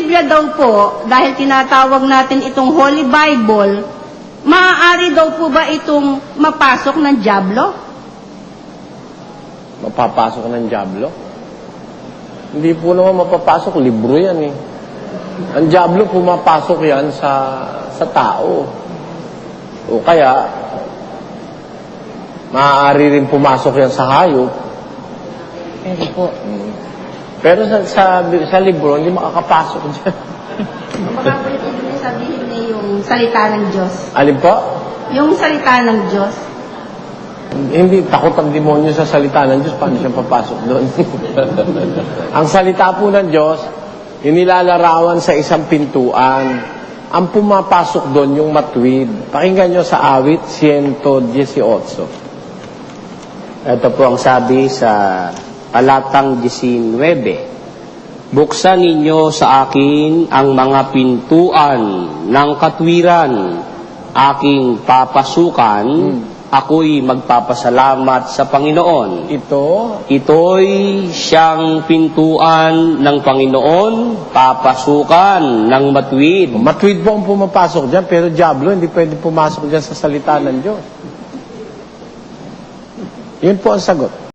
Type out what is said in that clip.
Biblia daw po, dahil tinatawag natin itong Holy Bible, maaari daw po ba itong mapasok ng dyablo? Mapapasok ng dyablo? Hindi po naman mapapasok, libro yan eh. Ang dyablo pumapasok yan sa tao. O kaya, maaari rin pumasok yan sa hayop. Pwede po. Pero sa libro, hindi makakapasok dyan. Baka po yung sabihin niya yung salita ng Diyos. Alin po? Yung salita ng Diyos. Hindi, takot ang demonyo sa salita ng Diyos. Paano siya papasok doon? Ang salita po ng Diyos, inilalarawan sa isang pintuan. Ang pumapasok doon yung matuwid. Pakinggan nyo sa awit 118. Ito po ang sabi sa talatang 19. Buksan ninyo sa akin ang mga pintuan ng katwiran, aking papasukan, ako'y magpapasalamat sa Panginoon. Ito'y siyang pintuan ng Panginoon, papasukan ng matuwid. Matuwid po ang pumapasok dyan, pero diablo hindi pwede pumasok dyan sa salita ng Diyos. Yun po ang sagot.